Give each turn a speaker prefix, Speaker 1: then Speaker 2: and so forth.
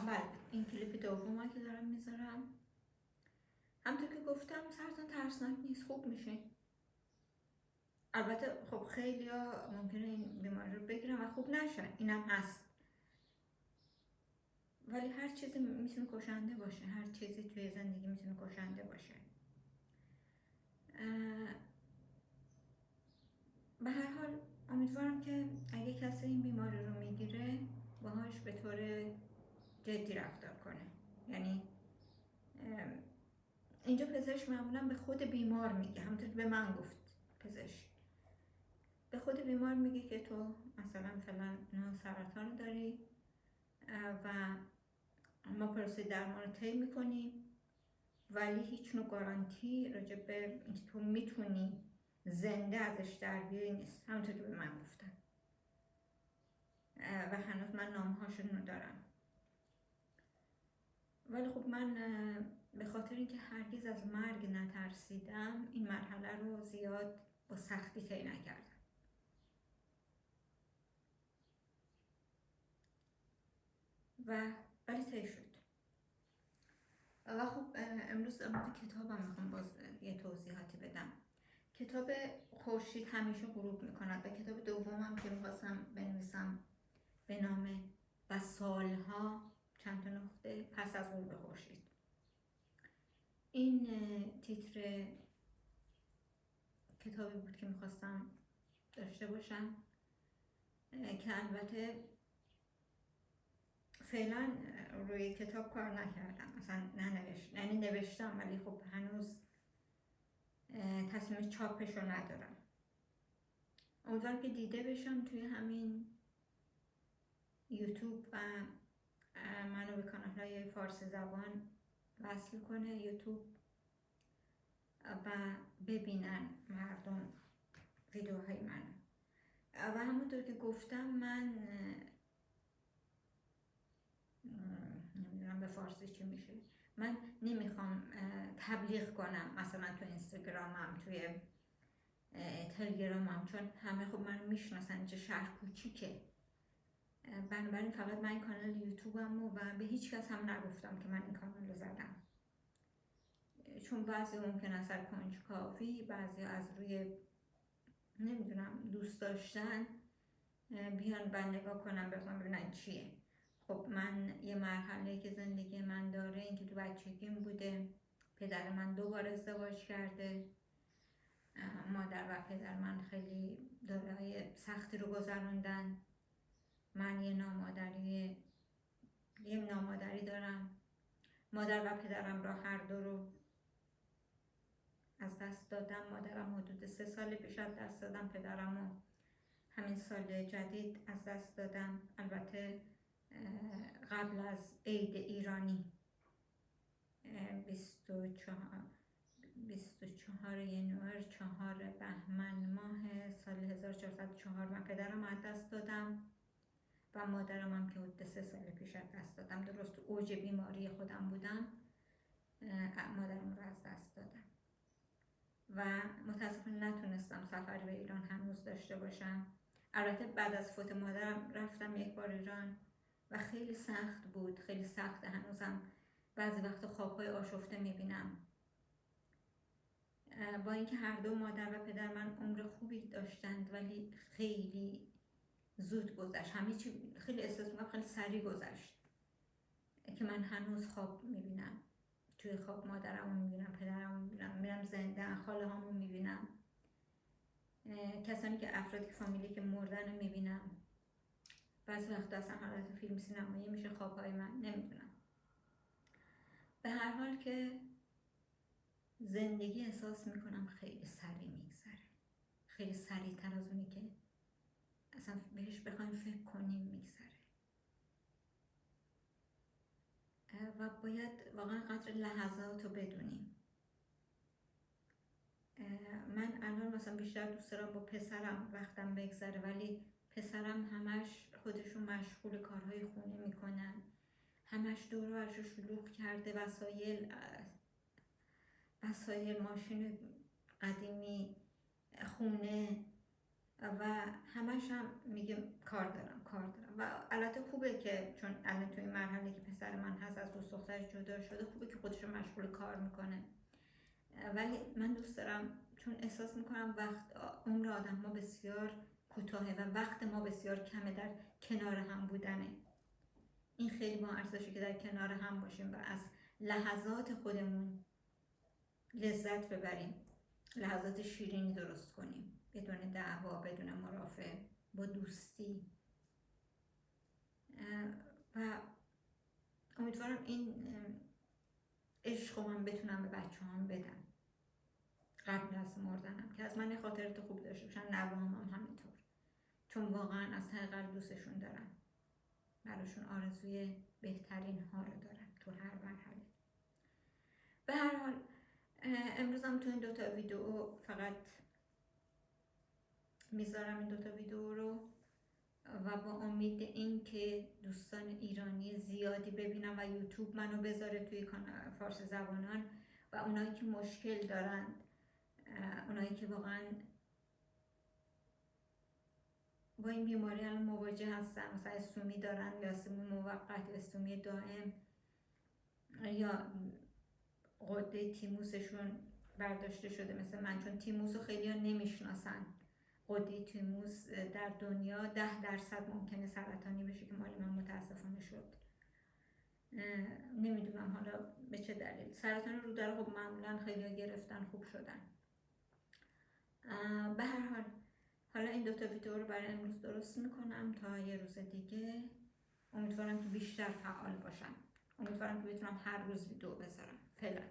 Speaker 1: بله، این کلیپ دوم که دارم میذارم. همونطور که گفتم سرطان ترسناک نیست، خوب میشه. البته خب خیلی ها ممکنه این بیماری رو بگیرن و خوب نشن، اینم هست. ولی هر چیزی میتونه کشنده باشه، هر چیزی توی زندگی میتونه کشنده باشه. به هر حال امیدوارم که اگه کسی این بیماری رو میگیره باهاش به طور جدی رفتار کنه. یعنی اینجا پزشک معمولا به خود بیمار میگه، همونطور که به من گفت پزشک، به خود بیمار میگه که تو مثلا فلان نوع سرطان داری و ما پروسه درمان رو طی میکنیم، ولی هیچ نوع گارانتی راجع به اینکه تو میتونی زنده ازش در بیایی نیست، همونطور که به من گفتن و هنوز من نامهاشون رو دارم. ولی خب من به خاطر اینکه هرگز از مرگ نترسیدم این مرحله رو زیاد با سختی طی نکردم ولی طی شد. و خب امروز امروز کتابم میخوام باز یه توضیحاتی بدم. کتاب خورشید همیشه غروب میکند و کتاب دومم که میخواستم بنویسم به نام و سالها چند تا نقطه پس از غروب خورشید. این تیتر کتابی بود که میخواستم داشته باشم که البته فعلا روی کتاب کار نکردم، اصلا یعنی نوشتم ولی خب هنوز تصمیم چاپش رو ندارم. امیدوارم که دیده بشم توی همین یوتیوب و منو به کانال‌های فارسی زبان وصل کنه یوتیوب و ببینن مردم ویدیوهای منو. و همونطور که گفتم من نمیدونم به فارسی چی میشه، من نمیخوام تبلیغ کنم مثلا تو اینستاگرامم، توی تلگرامم، چون همه خب منو میشناسن، چه شهر کوچیکه. بنابراین فقط من این کانال یوتیوبم و به هیچ کس هم نگفتم که من این کانال رو زدم، چون بعضی ممکن است از کنجکاوی، بعضی از روی نمیدونم دوست داشتن بیان من نگاه کنم ببینن چیه. خب من یه مرحله که زندگی من داره این که تو بچگیم بوده، پدر من 2 بار ازدواج کرده، مادر و پدر من خیلی دوره‌های سختی رو گذروندن. من یه نامادری دارم. مادر و پدرم را هر دو رو از دست دادم. مادرم حدود 3 سال پیش از دست دادم، پدرم رو همین سال جدید از دست دادم، البته قبل از عید ایرانی 24 ینوار 4 بهمن ماه سال 1404 من پدرم از دست دادم و مادرم هم که حدود 3 سال پیش از دست دادم. درست تو اوج بیماری خودم بودم مادرم رو از دست دادم و متاسفانه نتونستم سفری به ایران هنوز داشته باشم. البته بعد از فوت مادرم رفتم یک بار ایران و خیلی سخت بود، خیلی سخت. هنوزم بعضی وقت خوابهای آشفته میبینم. با اینکه هر دو مادر و پدر من عمر خوبی داشتند ولی خیلی زود گذشت، همه چی خیلی احساس میکنم خیلی سریع گذشت که من هنوز خواب میبینم. توی خواب مادرمو میبینم، پدرمو میبینم، میرم زندان، خاله هامو میبینم، کسانی که افرادی فامیلی که مردن میبینم. بعضی وقتا اصلا حالت فیلم سینمایی میشه خوابهای من، نمیدونم. به هر حال که زندگی احساس میکنم خیلی سریع میگذره، خیلی سریعتر از اونی که اصلا بهش بخوایم فکر کنیم میگذره و باید واقعا قدر لحظات رو بدونیم. من الان مثلا بیشتر دوست دارم با پسرم وقتم بگذره، ولی پسرم همش خودشون مشغول کارهای خونه میکنن، همش دور و برش شلوغ کرده، وسایل ماشین قدیمی، خونه و همش هم میگه کار دارم کار دارم و البته خوبه که چون الان توی این مرحله که پسر من هست از دوست دخترش جدا شده، خوبه که خودش رو مشغول کار میکنه. ولی من دوست دارم، چون احساس میکنم عمر آدم ما بسیار کوتاهه و وقت ما بسیار کمه در کنار هم بودنه. این خیلی با ارزشه که در کنار هم باشیم و از لحظات خودمون لذت ببریم، لحظات شیرینی درست کنیم بدون دعوا، بدون مرافع، با دوستی. و امیدوارم این عشق رو من بتونم به بچه هم بدم قبل از مردنم، که از من خاطرات خوب داشته باشن، نوام هم همینطور، چون واقعا از ته قلب دوستشون دارم، براشون آرزوی بهترین ها رو دارم تو هر مرحله. به هر حال امروز هم تو این دوتا ویدیو فقط میذارم این دوتا ویدیو رو و با امید این که دوستان ایرانی زیادی ببینم و یوتیوب منو بذاره توی فارسی زبانان و اونایی که مشکل دارند، اونایی که واقعا با این بیماری الان مواجه هستن، مثلا استومی دارن یا استومی موقت یا استومی دائم یا غده تیموسشون برداشته شده مثل من، چون تیموس رو خیلی ها نمیشناسن. غده تیموس در دنیا 10% ممکنه سرطانی بشه که مال من متاسفانه شد. نمیدونم حالا به چه دلیل. سرطان رودار خب معمولا خیلی ها گرفتن خوب شدن. به هر حال حالا این دوتا ویدیو رو برای امروز درست میکنم تا یه روز دیگه. امیدوارم که بیشتر فعال باشم، امیدوارم که بتونم هر روز ویدیو بذارم. فعلا